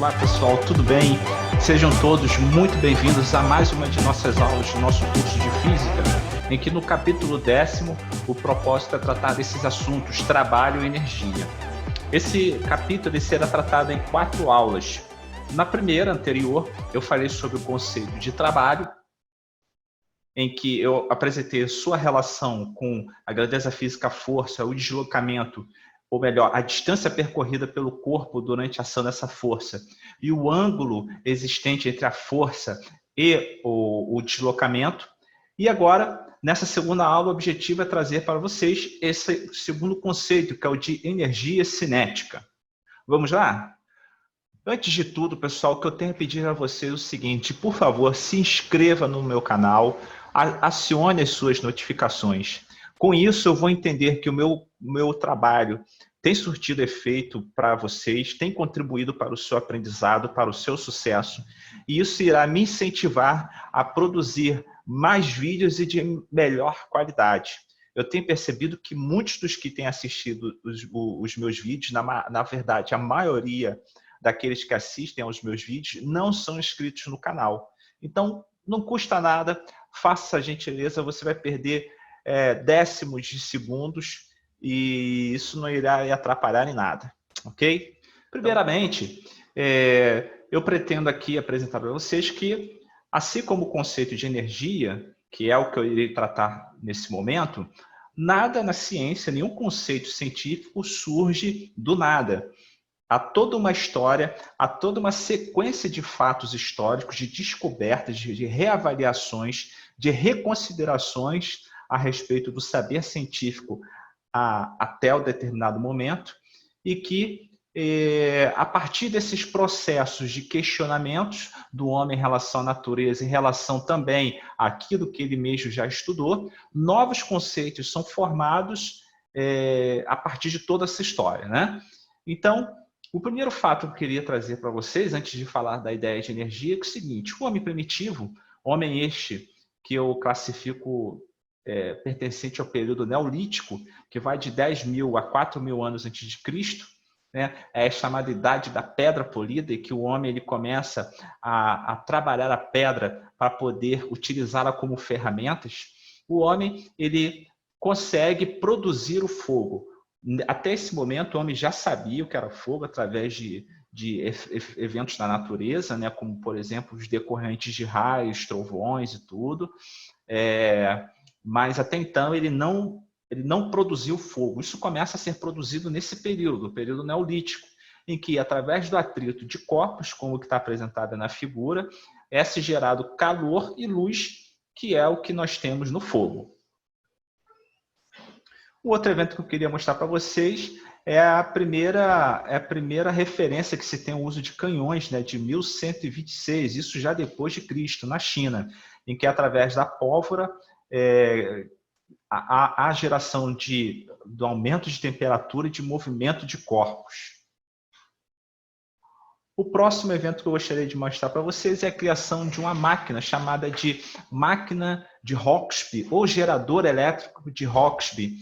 Olá pessoal, tudo bem? Sejam todos muito bem-vindos a mais uma de nossas aulas do nosso curso de Física, em que no capítulo 10º o propósito é tratar desses assuntos, trabalho e energia. Esse capítulo será tratado em 4 aulas. Na primeira, anterior, eu falei sobre o conceito de trabalho, em que eu apresentei sua relação com a grandeza física, a força, o deslocamento, ou melhor, a distância percorrida pelo corpo durante a ação dessa força, e o ângulo existente entre a força e o deslocamento. E agora, nessa segunda aula, o objetivo é trazer para vocês esse segundo conceito, que é o de energia cinética. Vamos lá? Antes de tudo, pessoal, o que eu tenho a pedir a vocês é o seguinte: por favor, se inscreva no meu canal, acione as suas notificações. Com isso, eu vou entender que o meu trabalho tem surtido efeito para vocês, tem contribuído para o seu aprendizado, para o seu sucesso, e isso irá me incentivar a produzir mais vídeos e de melhor qualidade. Eu tenho percebido que muitos dos que têm assistido os meus vídeos, na verdade, a maioria daqueles que assistem aos meus vídeos não são inscritos no canal. Então, não custa nada, faça a gentileza, você vai perder décimos de segundos e isso não irá atrapalhar em nada, ok? Primeiramente, eu pretendo aqui apresentar para vocês que, assim como o conceito de energia, que é o que eu irei tratar nesse momento, nada na ciência, nenhum conceito científico surge do nada. Há toda uma história, há toda uma sequência de fatos históricos, de descobertas, de reavaliações, de reconsiderações a respeito do saber científico até o determinado momento, e que, a partir desses processos de questionamentos do homem em relação à natureza, em relação também àquilo que ele mesmo já estudou, novos conceitos são formados a partir de toda essa história, né? Então, o primeiro fato que eu queria trazer para vocês, antes de falar da ideia de energia, é o seguinte: o homem primitivo, homem este que eu classifico pertencente ao período neolítico, que vai de 10.000 a 4.000 anos antes de Cristo, né? É a chamada idade da pedra polida, e que o homem ele começa a trabalhar a pedra para poder utilizá-la como ferramentas. O homem ele consegue produzir o fogo. Até esse momento, o homem já sabia o que era fogo através de eventos da natureza, né? Como, por exemplo, os decorrentes de raios, trovões e tudo. Mas até então ele não produziu fogo. Isso começa a ser produzido nesse período, o período neolítico, em que, através do atrito de corpos, como que está apresentado na figura, é-se gerado calor e luz, que é o que nós temos no fogo. O outro evento que eu queria mostrar para vocês é a primeira referência que se tem o uso de canhões, né, de 1126, isso já depois de Cristo, na China, em que, através da pólvora, a geração do aumento de temperatura e de movimento de corpos. O próximo evento que eu gostaria de mostrar para vocês é a criação de uma máquina chamada de máquina de Hauksbee, ou gerador elétrico de Hauksbee.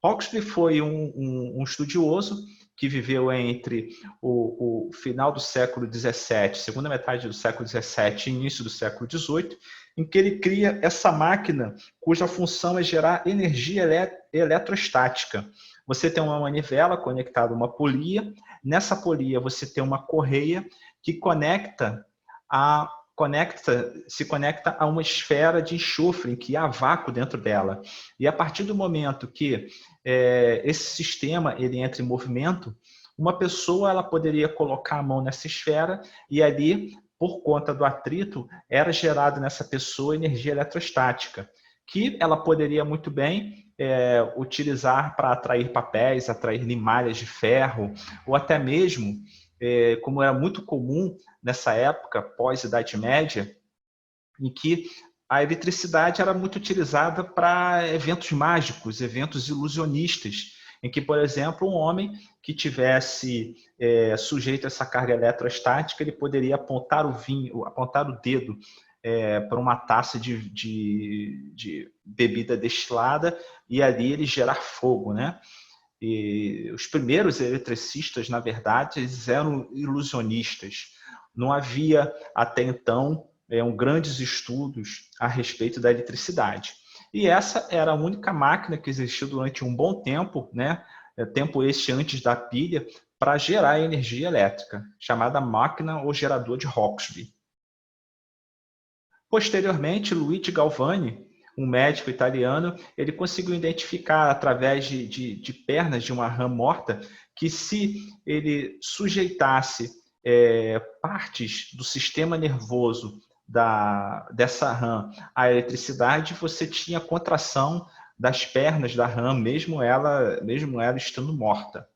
Hauksbee foi um estudioso que viveu entre o final do século XVII, segunda metade do século XVII e início do século XVIII, em que ele cria essa máquina cuja função é gerar energia eletrostática. Você tem uma manivela conectada a uma polia, nessa polia você tem uma correia que se conecta a uma esfera de enxofre, em que há vácuo dentro dela. E a partir do momento que esse sistema ele entra em movimento, uma pessoa ela poderia colocar a mão nessa esfera e ali, por conta do atrito, era gerado nessa pessoa energia eletrostática, que ela poderia muito bem utilizar para atrair papéis, atrair limalhas de ferro, ou até mesmo, como era muito comum nessa época, pós-Idade Média, em que a eletricidade era muito utilizada para eventos mágicos, eventos ilusionistas, em que, por exemplo, um homem que tivesse sujeito a essa carga eletrostática, ele poderia apontar o dedo para uma taça de bebida destilada e ali ele gerar fogo, né? E os primeiros eletricistas, na verdade, eles eram ilusionistas. Não havia, até então, grandes estudos a respeito da eletricidade. E essa era a única máquina que existiu durante um bom tempo, né? Tempo este antes da pilha, para gerar energia elétrica, chamada máquina ou gerador de Hauksbee. Posteriormente, Luigi Galvani, um médico italiano, ele conseguiu identificar através de pernas de uma rã morta que se ele sujeitasse partes do sistema nervoso dessa rã à eletricidade, você tinha contração das pernas da rã, mesmo ela estando morta.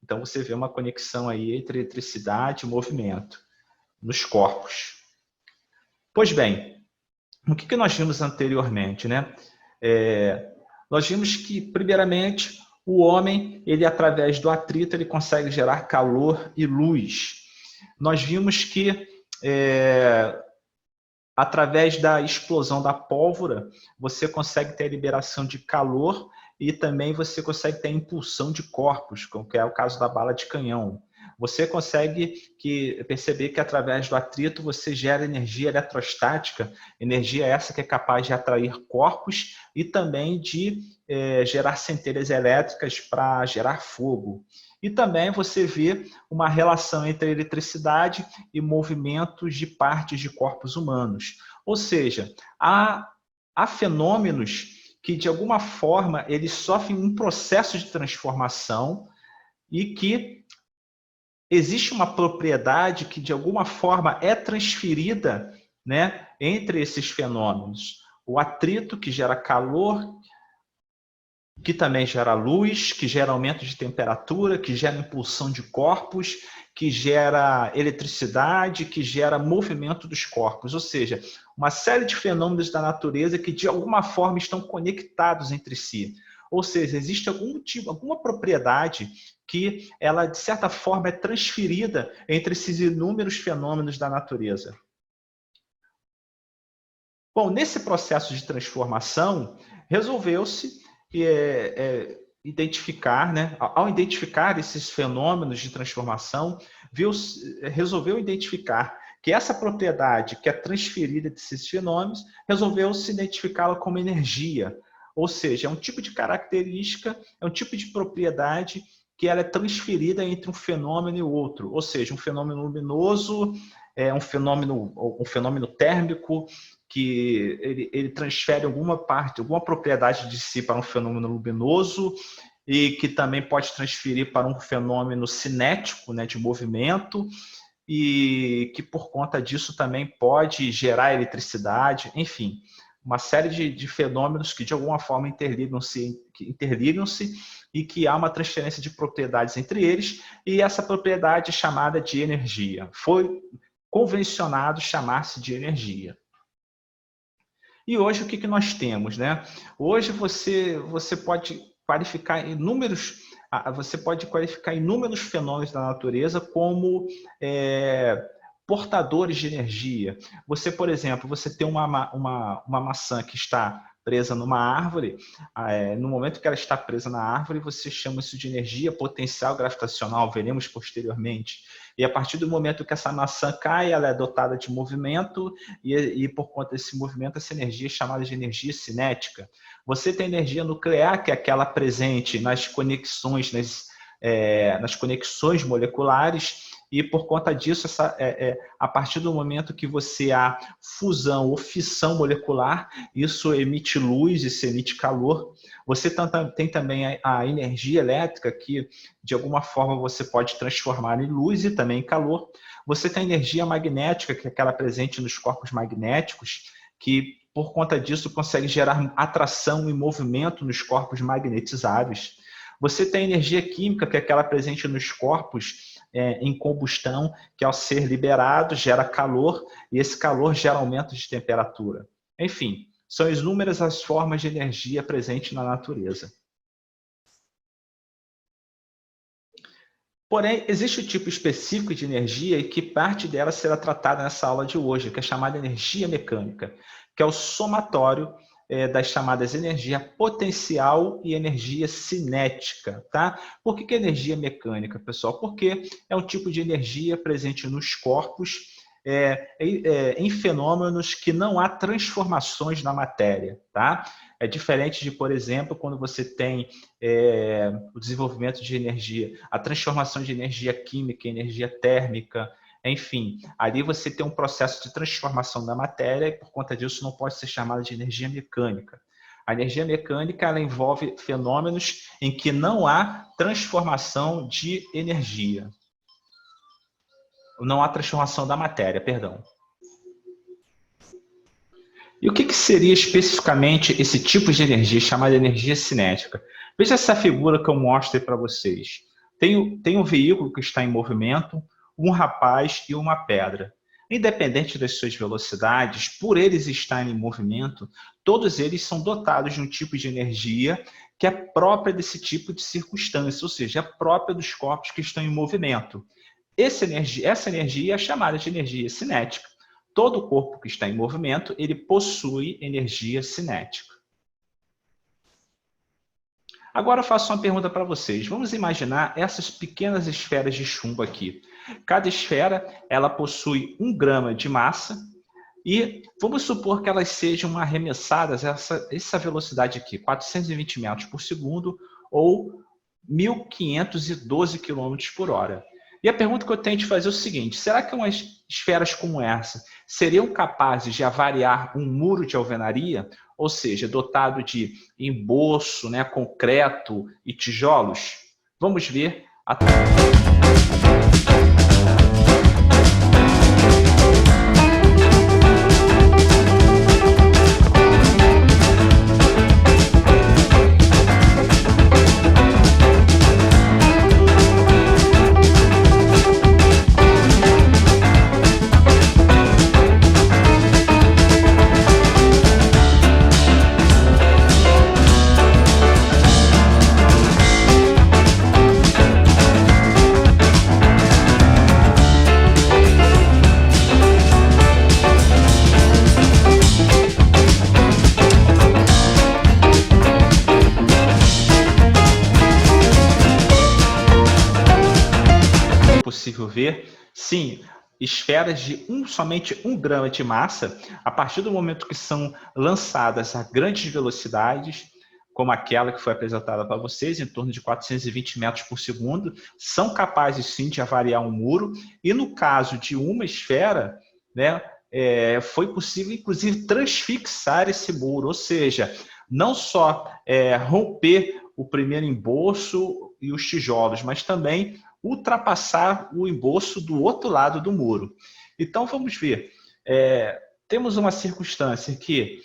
Então você vê uma conexão aí entre eletricidade e movimento nos corpos. Pois bem, o que nós vimos anteriormente, né? Nós vimos que, primeiramente, o homem, ele através do atrito, ele consegue gerar calor e luz. Nós vimos que, através da explosão da pólvora, você consegue ter a liberação de calor e também você consegue ter a impulsão de corpos, como é o caso da bala de canhão. Você consegue perceber que através do atrito você gera energia eletrostática, energia essa que é capaz de atrair corpos e também de gerar centelhas elétricas para gerar fogo. E também você vê uma relação entre eletricidade e movimentos de partes de corpos humanos. Ou seja, há fenômenos que, de alguma forma, eles sofrem um processo de transformação e que existe uma propriedade que, de alguma forma, é transferida, né, entre esses fenômenos. O atrito, que gera calor, que também gera luz, que gera aumento de temperatura, que gera impulsão de corpos, que gera eletricidade, que gera movimento dos corpos. Ou seja, uma série de fenômenos da natureza que, de alguma forma, estão conectados entre si. Ou seja, existe alguma propriedade que ela, de certa forma, é transferida entre esses inúmeros fenômenos da natureza. Bom, nesse processo de transformação, resolveu-se identificar, né? Ao identificar esses fenômenos de transformação, resolveu identificar que essa propriedade que é transferida desses fenômenos, resolveu-se identificá-la como energia. Ou seja, é um tipo de característica, é um tipo de propriedade que ela é transferida entre um fenômeno e outro. Ou seja, um fenômeno luminoso, um fenômeno térmico, que ele transfere alguma propriedade de si para um fenômeno luminoso e que também pode transferir para um fenômeno cinético, né, de movimento, e que por conta disso também pode gerar eletricidade, enfim, uma série de fenômenos que de alguma forma interligam-se e que há uma transferência de propriedades entre eles, e essa propriedade é chamada de energia. Foi convencionado chamar-se de energia. E hoje o que nós temos, né? Hoje você pode qualificar inúmeros fenômenos da natureza como portadores de energia. Você, por exemplo, você tem uma maçã que está presa numa árvore, no momento que ela está presa na árvore, você chama isso de energia potencial gravitacional, veremos posteriormente. E a partir do momento que essa maçã cai, ela é dotada de movimento, e por conta desse movimento, essa energia é chamada de energia cinética. Você tem energia nuclear, que é aquela presente nas conexões moleculares, e por conta disso, a partir do momento que você há fusão ou fissão molecular, isso emite luz, isso emite calor. Você tem também a energia elétrica, que de alguma forma você pode transformar em luz e também em calor. Você tem a energia magnética, que é aquela presente nos corpos magnéticos, que por conta disso consegue gerar atração e movimento nos corpos magnetizados. Você tem a energia química, que é aquela presente nos corpos em combustão, que ao ser liberado gera calor, e esse calor gera aumento de temperatura. Enfim, são inúmeras as formas de energia presentes na natureza. Porém, existe um tipo específico de energia e que parte dela será tratada nessa aula de hoje, que é chamada energia mecânica, que é o somatório das chamadas energia potencial e energia cinética, tá? Por que energia mecânica, pessoal? Porque é um tipo de energia presente nos corpos em fenômenos que não há transformações na matéria, tá? É diferente de, por exemplo, quando você tem o desenvolvimento de energia, a transformação de energia química, energia térmica, enfim, ali você tem um processo de transformação da matéria e, por conta disso, não pode ser chamada de energia mecânica. A energia mecânica ela envolve fenômenos em que não há transformação de energia. Não há transformação da matéria, perdão. E o que seria especificamente esse tipo de energia chamada energia cinética? Veja essa figura que eu mostrei para vocês. Tem um veículo que está em movimento, um rapaz e uma pedra. Independente das suas velocidades, por eles estarem em movimento, todos eles são dotados de um tipo de energia que é própria desse tipo de circunstância, ou seja, é própria dos corpos que estão em movimento. Essa energia é chamada de energia cinética. Todo corpo que está em movimento, ele possui energia cinética. Agora eu faço uma pergunta para vocês. Vamos imaginar essas pequenas esferas de chumbo aqui. Cada esfera ela possui 1 grama de massa e vamos supor que elas sejam arremessadas a essa velocidade aqui, 420 metros por segundo ou 1.512 km por hora. E a pergunta que eu tenho de fazer é o seguinte: será que umas esferas como essa seriam capazes de avariar um muro de alvenaria, ou seja, dotado de emboço, né, concreto e tijolos? Vamos ver a... possível ver, sim, esferas de somente 1 grama de massa, a partir do momento que são lançadas a grandes velocidades, como aquela que foi apresentada para vocês, em torno de 420 metros por segundo, são capazes sim de avariar um muro, e no caso de uma esfera, né, foi possível inclusive transfixar esse muro, ou seja, não só romper o primeiro emboço e os tijolos, mas também ultrapassar o emboço do outro lado do muro. Então, vamos ver. Temos uma circunstância que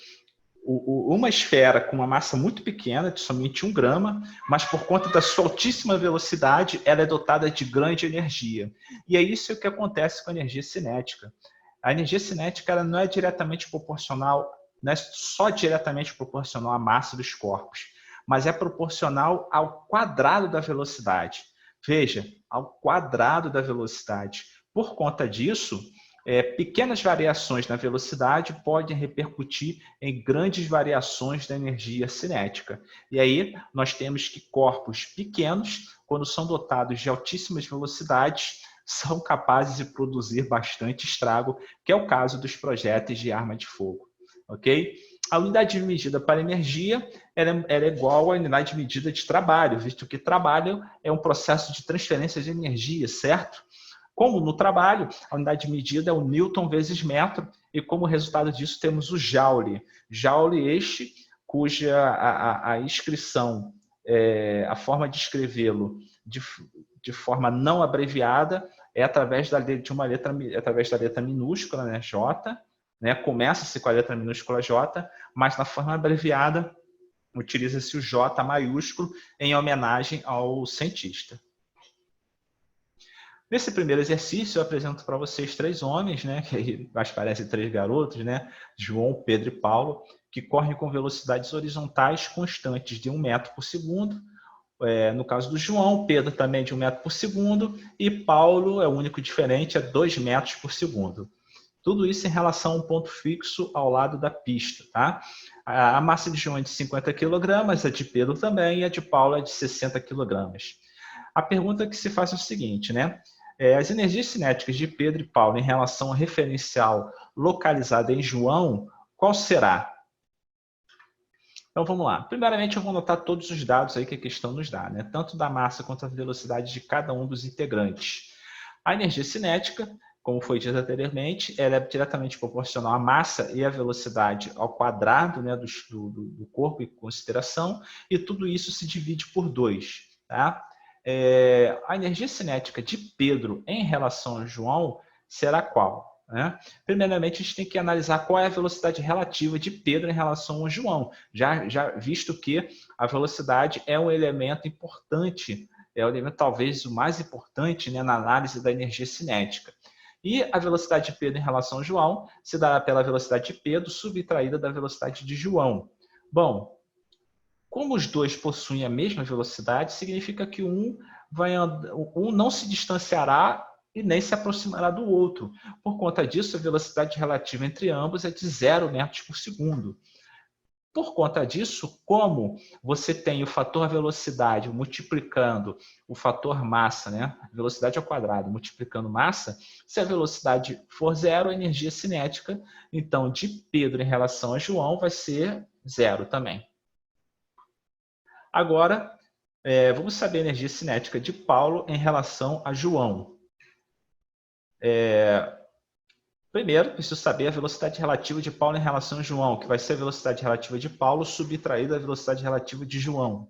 uma esfera com uma massa muito pequena, de somente 1 grama, mas por conta da sua altíssima velocidade, ela é dotada de grande energia. E é isso que acontece com a energia cinética. A energia cinética ela não é diretamente proporcional, não é só diretamente proporcional à massa dos corpos, mas é proporcional ao quadrado da velocidade. Veja, ao quadrado da velocidade. Por conta disso, pequenas variações na velocidade podem repercutir em grandes variações da energia cinética. E aí, nós temos que corpos pequenos, quando são dotados de altíssimas velocidades, são capazes de produzir bastante estrago, que é o caso dos projéteis de arma de fogo. Ok? A unidade de medida para energia ela é igual à unidade de medida de trabalho, visto que trabalho é um processo de transferência de energia, certo? Como no trabalho, a unidade de medida é o Newton vezes metro, e como resultado disso temos o Joule. Joule este, cuja a inscrição, a forma de escrevê-lo de forma não abreviada é através da letra minúscula, né, J, né, começa-se com a letra minúscula J, mas na forma abreviada utiliza-se o J maiúsculo em homenagem ao cientista. Nesse primeiro exercício, eu apresento para vocês 3 homens, né, que parecem 3 garotos, né, João, Pedro e Paulo, que correm com velocidades horizontais constantes de 1 metro por segundo. No caso do João, Pedro também de 1 metro por segundo, e Paulo é o único diferente, é 2 metros por segundo. Tudo isso em relação a um ponto fixo ao lado da pista, tá? A massa de João é de 50 kg, a de Pedro também, e a de Paulo é de 60 kg. A pergunta que se faz é o seguinte, né? As energias cinéticas de Pedro e Paulo em relação ao referencial localizado em João, qual será? Então vamos lá. Primeiramente eu vou anotar todos os dados aí que a questão nos dá, né? Tanto da massa quanto da velocidade de cada um dos integrantes. A energia cinética, como foi dito anteriormente, ela é diretamente proporcional à massa e à velocidade ao quadrado, né, do corpo em consideração, e tudo isso se divide por 2. Tá? A energia cinética de Pedro em relação a João será qual? Né? Primeiramente, a gente tem que analisar qual é a velocidade relativa de Pedro em relação a João, já visto que a velocidade é um elemento importante, é o elemento talvez o mais importante, né, na análise da energia cinética. E a velocidade de Pedro em relação a João se dará pela velocidade de Pedro subtraída da velocidade de João. Bom, como os dois possuem a mesma velocidade, significa que um não se distanciará e nem se aproximará do outro. Por conta disso, a velocidade relativa entre ambos é de 0 metros por segundo. Por conta disso, como você tem o fator velocidade multiplicando o fator massa, né? Velocidade ao quadrado multiplicando massa, se a velocidade for 0, a energia cinética, então, de Pedro em relação a João vai ser 0 também. Agora, vamos saber a energia cinética de Paulo em relação a João. Primeiro, preciso saber a velocidade relativa de Paulo em relação a João, que vai ser a velocidade relativa de Paulo subtraída da velocidade relativa de João.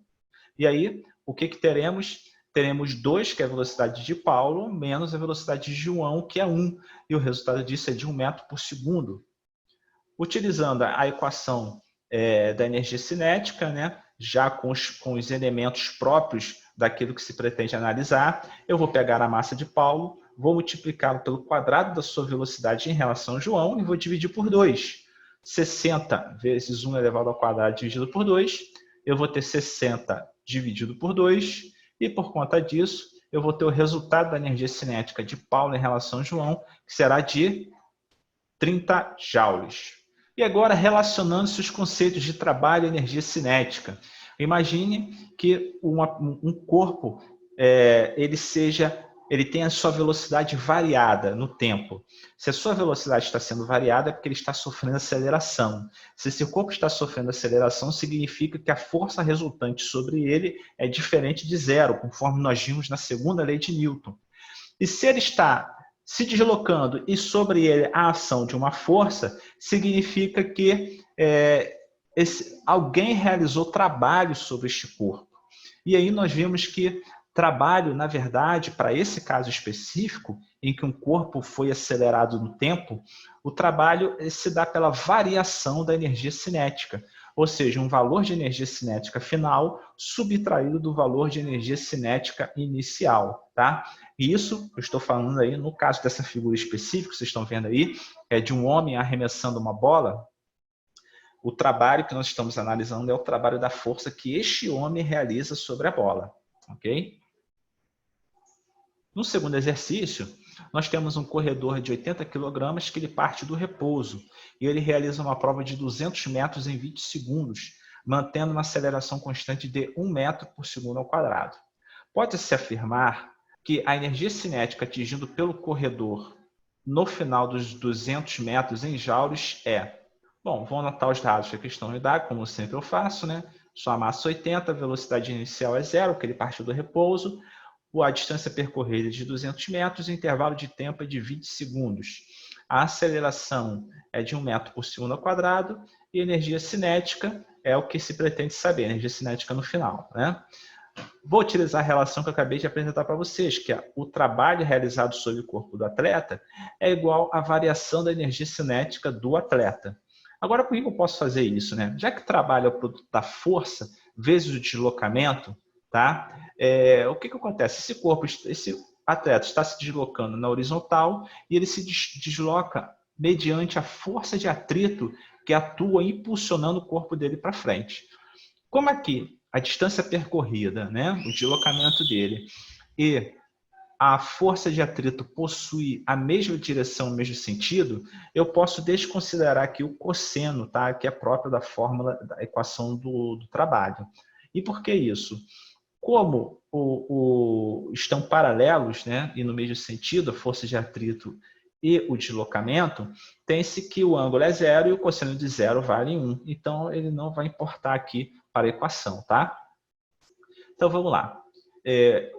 E aí, o que teremos? Teremos 2, que é a velocidade de Paulo, menos a velocidade de João, que é 1. E o resultado disso é de 1 metro por segundo. Utilizando a equação da energia cinética, né, já com os elementos próprios daquilo que se pretende analisar, eu vou pegar a massa de Paulo, vou multiplicá-lo pelo quadrado da sua velocidade em relação a João e vou dividir por 2. 60 vezes 1 elevado ao quadrado dividido por 2, eu vou ter 60 dividido por 2, e por conta disso, eu vou ter o resultado da energia cinética de Paulo em relação a João, que será de 30 joules. E agora, relacionando-se os conceitos de trabalho e energia cinética. Imagine que um corpo ele tem a sua velocidade variada no tempo. Se a sua velocidade está sendo variada, é porque ele está sofrendo aceleração. Se esse corpo está sofrendo aceleração, significa que a força resultante sobre ele é diferente de 0, conforme nós vimos na segunda lei de Newton. E se ele está se deslocando e sobre ele a ação de uma força, significa que alguém realizou trabalho sobre este corpo. E aí nós vimos que trabalho, na verdade, para esse caso específico, em que um corpo foi acelerado no tempo, o trabalho se dá pela variação da energia cinética, ou seja, um valor de energia cinética final subtraído do valor de energia cinética inicial, tá? E isso, eu estou falando aí, no caso dessa figura específica, vocês estão vendo aí, é de um homem arremessando uma bola. O trabalho que nós estamos analisando é o trabalho da força que este homem realiza sobre a bola, ok? No segundo exercício, nós temos um corredor de 80 kg que ele parte do repouso e ele realiza uma prova de 200 metros em 20 segundos, mantendo uma aceleração constante de 1 metro por segundo ao quadrado. Pode-se afirmar que a energia cinética atingindo pelo corredor no final dos 200 metros em joules é... Bom, vou anotar os dados que a questão me dá, como sempre eu faço, né? Sua massa 80, a velocidade inicial é 0, que ele partiu do repouso, a distância percorrida é de 200 metros, o intervalo de tempo é de 20 segundos. A aceleração é de 1 metro por segundo ao quadrado e a energia cinética é o que se pretende saber, energia cinética no final, né? Vou utilizar a relação que eu acabei de apresentar para vocês, que é o trabalho realizado sobre o corpo do atleta é igual à variação da energia cinética do atleta. Agora, por que eu posso fazer isso, né? Já que o trabalho é o produto da força vezes o deslocamento, tá? O que acontece? Esse atleta está se deslocando na horizontal e ele se desloca mediante a força de atrito que atua impulsionando o corpo dele para frente. Como aqui a distância percorrida, né, o deslocamento dele e a força de atrito possui a mesma direção, o mesmo sentido, eu posso desconsiderar aqui o cosseno, tá? Que é próprio da fórmula da equação do trabalho. E por que isso? Como estão paralelos, né, e no mesmo sentido, a força de atrito e o deslocamento, tem-se que o ângulo é zero e o cosseno de zero vale 1. Então, ele não vai importar aqui para a equação, tá? Então, vamos lá.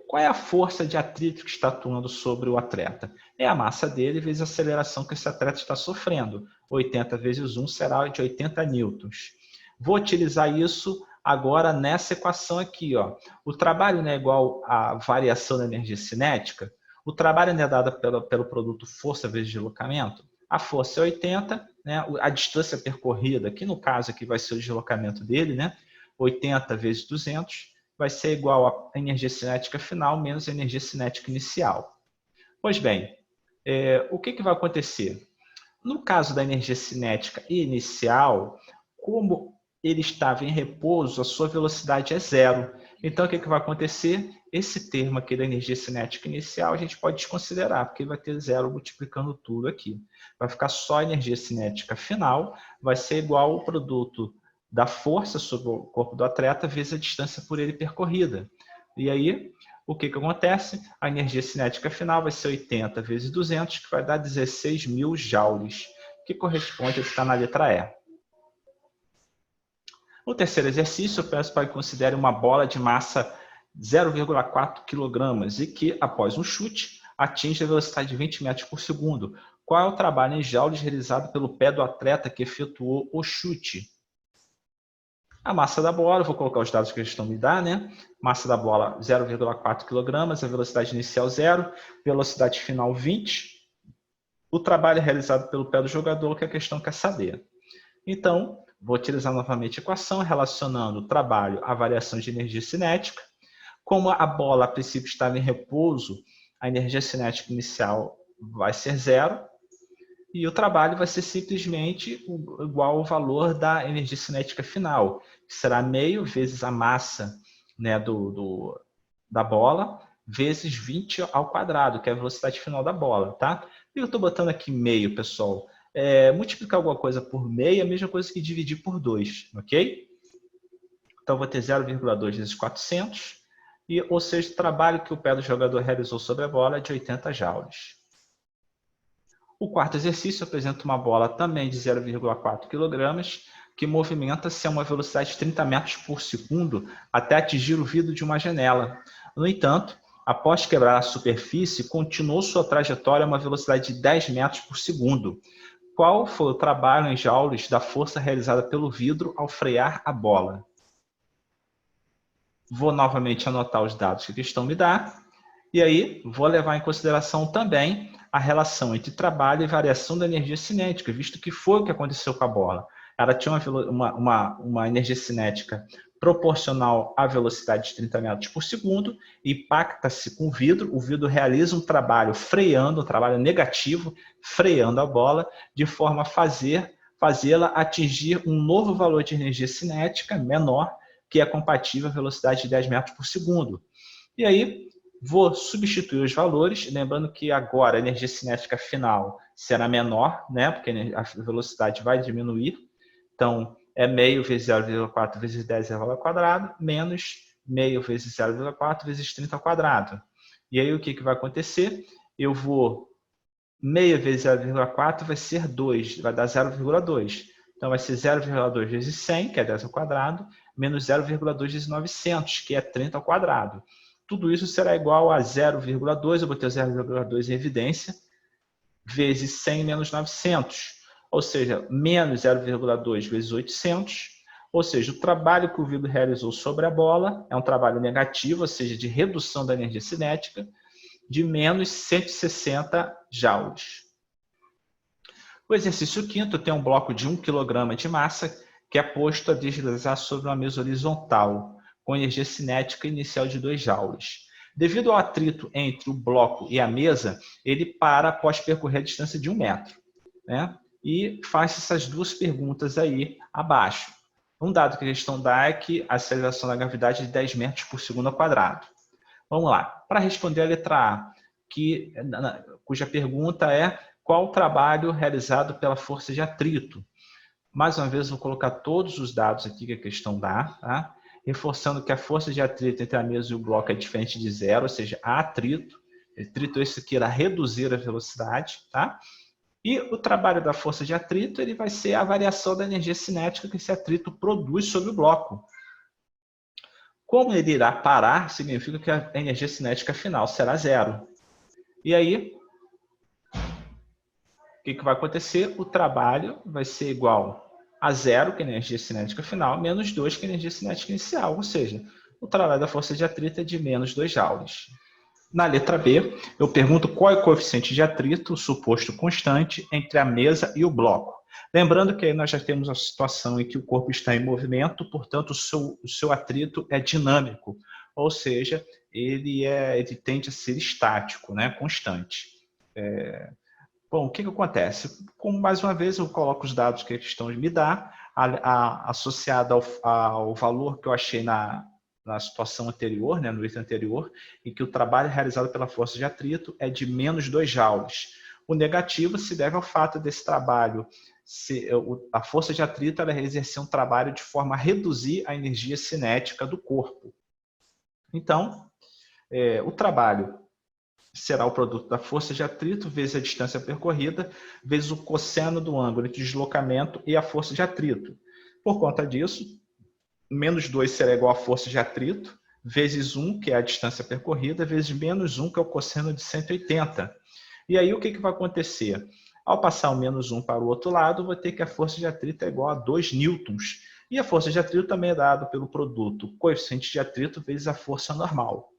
Qual é a força de atrito que está atuando sobre o atleta? É a massa dele vezes a aceleração que esse atleta está sofrendo. 80 vezes 1 será de 80 newtons. Vou utilizar isso agora nessa equação aqui. Ó. O trabalho não é igual à variação da energia cinética. O trabalho não é dado pelo produto força vezes deslocamento. A força é 80, né? A distância percorrida, que no caso aqui vai ser o deslocamento dele, né? 80 vezes 200, vai ser igual à energia cinética final menos a energia cinética inicial. Pois bem, o que vai acontecer? No caso da energia cinética inicial, como ele estava em repouso, a sua velocidade é zero. Então, o que vai acontecer? Esse termo aqui da energia cinética inicial a gente pode desconsiderar, porque vai ter zero multiplicando tudo aqui. Vai ficar só a energia cinética final, vai ser igual ao produto da força sobre o corpo do atleta vezes a distância por ele percorrida. E aí, o que acontece? A energia cinética final vai ser 80 vezes 200, que vai dar 16.000 joules, que corresponde ao que está na letra E. No terceiro exercício, eu peço para que considere uma bola de massa 0,4 kg e que, após um chute, atinge a velocidade de 20 metros por segundo. Qual é o trabalho em joules realizado pelo pé do atleta que efetuou o chute? A massa da bola, vou colocar os dados que eles estão me dando, né? Massa da bola 0,4 kg, a velocidade inicial 0, velocidade final 20. O trabalho realizado pelo pé do jogador, que a questão quer saber. Então, vou utilizar novamente a equação relacionando o trabalho à variação de energia cinética. Como a bola, a princípio, estava em repouso, a energia cinética inicial vai ser zero. E o trabalho vai ser simplesmente igual ao valor da energia cinética final, que será meio vezes a massa, né, da bola, vezes 20 ao quadrado, que é a velocidade final da bola. Tá? E eu estou botando aqui meio, pessoal. Multiplicar alguma coisa por meio é a mesma coisa que dividir por 2, ok? Então, vou ter 0,2 vezes 400, ou seja, o trabalho que o pé do jogador realizou sobre a bola é de 80 joules. O quarto exercício apresenta uma bola também de 0,4 kg, que movimenta-se a uma velocidade de 30 metros por segundo até atingir o vidro de uma janela. No entanto, após quebrar a superfície, continuou sua trajetória a uma velocidade de 10 metros por segundo. Qual foi o trabalho em joules da força realizada pelo vidro ao frear a bola? Vou novamente anotar os dados que a questão me dá. E aí, vou levar em consideração também a relação entre trabalho e variação da energia cinética, visto que foi o que aconteceu com a bola. Ela tinha uma energia cinética proporcional à velocidade de 30 metros por segundo, impacta-se com o vidro realiza um trabalho freando, um trabalho negativo, freando a bola, de forma a fazê-la atingir um novo valor de energia cinética menor, que é compatível à velocidade de 10 metros por segundo. E aí, vou substituir os valores, lembrando que agora a energia cinética final será menor, né, porque a velocidade vai diminuir. Então, é meio vezes 0,4 vezes 10 elevado ao quadrado, menos meio vezes 0,4 vezes 30 ao quadrado. E aí, o que vai acontecer? Eu vou... meio vezes 0,4 vai ser 2, vai dar 0,2. Então, vai ser 0,2 vezes 100, que é 10 ao quadrado, menos 0,2 vezes 900, que é 30 ao quadrado. Tudo isso será igual a 0,2, eu botei o 0,2 em evidência, vezes 100 menos 900. Ou seja, menos 0,2 vezes 800. Ou seja, o trabalho que o vidro realizou sobre a bola é um trabalho negativo, ou seja, de redução da energia cinética, de menos 160 joules. O exercício quinto tem um bloco de 1 kg de massa que é posto a deslizar sobre uma mesa horizontal, com energia cinética inicial de 2 joules. Devido ao atrito entre o bloco e a mesa, ele para após percorrer a distância de 1 metro. Né? E faz essas duas perguntas aí abaixo. Um dado que a questão dá é que a aceleração da gravidade é de 10 metros por segundo ao quadrado. Vamos lá. Para responder a letra A, cuja pergunta é: qual o trabalho realizado pela força de atrito? Mais uma vez, vou colocar todos os dados aqui que a questão dá, tá? Reforçando que a força de atrito entre a mesa e o bloco é diferente de zero, ou seja, há atrito. Atrito esse que irá reduzir a velocidade, tá? E o trabalho da força de atrito ele vai ser a variação da energia cinética que esse atrito produz sobre o bloco. Como ele irá parar, significa que a energia cinética final será zero. E aí, o que vai acontecer? O trabalho vai ser igual a zero, que é a energia cinética final, menos 2, que é a energia cinética inicial. Ou seja, o trabalho da força de atrito é de menos 2 joules. Na letra B, eu pergunto qual é o coeficiente de atrito, o suposto constante, entre a mesa e o bloco. Lembrando que aí nós já temos a situação em que o corpo está em movimento, portanto, o seu atrito é dinâmico, ou seja, ele tende a ser estático, né, constante. Bom, o que acontece? Como, mais uma vez, eu coloco os dados que a questão me dá, associado ao valor que eu achei na situação anterior, né, no item anterior, em que o trabalho realizado pela força de atrito é de menos 2 joules. O negativo se deve ao fato desse trabalho, a força de atrito ela exercer um trabalho de forma a reduzir a energia cinética do corpo. Então, o trabalho será o produto da força de atrito vezes a distância percorrida, vezes o cosseno do ângulo entre o deslocamento e a força de atrito. Por conta disso, menos 2 será igual a força de atrito, vezes 1, que é a distância percorrida, vezes menos 1, que é o cosseno de 180. E aí o que vai acontecer? Ao passar o menos 1 para o outro lado, eu vou ter que a força de atrito é igual a 2 newtons. E a força de atrito também é dada pelo produto coeficiente de atrito vezes a força normal.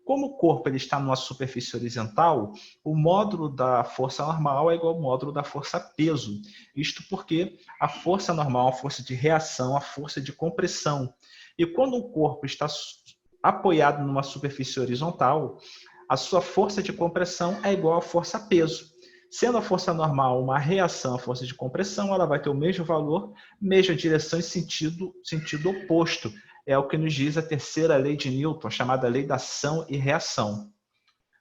Como o corpo ele está numa superfície horizontal, o módulo da força normal é igual ao módulo da força peso. Isto porque a força normal é a força de reação, a força de compressão. E quando um corpo está apoiado numa superfície horizontal, a sua força de compressão é igual à força peso. Sendo a força normal uma reação à força de compressão, ela vai ter o mesmo valor, mesma direção e sentido oposto. É o que nos diz a terceira lei de Newton, chamada lei da ação e reação.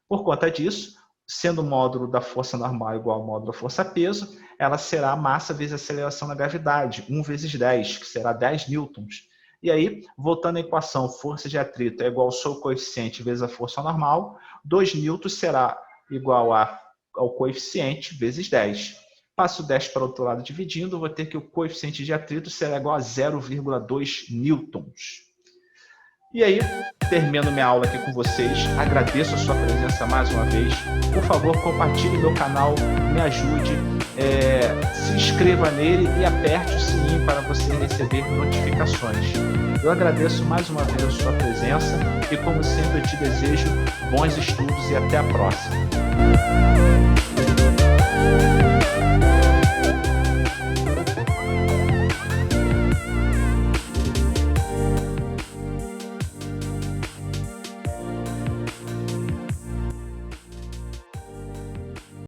Por conta disso, sendo o módulo da força normal igual ao módulo da força peso, ela será a massa vezes a aceleração da gravidade, 1 vezes 10, que será 10 newtons. E aí, voltando à equação, força de atrito é igual ao seu coeficiente vezes a força normal, 2 newtons será igual ao coeficiente vezes 10. Passo 10 para o outro lado dividindo, vou ter que o coeficiente de atrito será igual a 0,2 newtons. E aí, termino minha aula aqui com vocês. Agradeço a sua presença mais uma vez. Por favor, compartilhe meu canal, me ajude, se inscreva nele e aperte o sininho para você receber notificações. Eu agradeço mais uma vez a sua presença e, como sempre, eu te desejo bons estudos e até a próxima.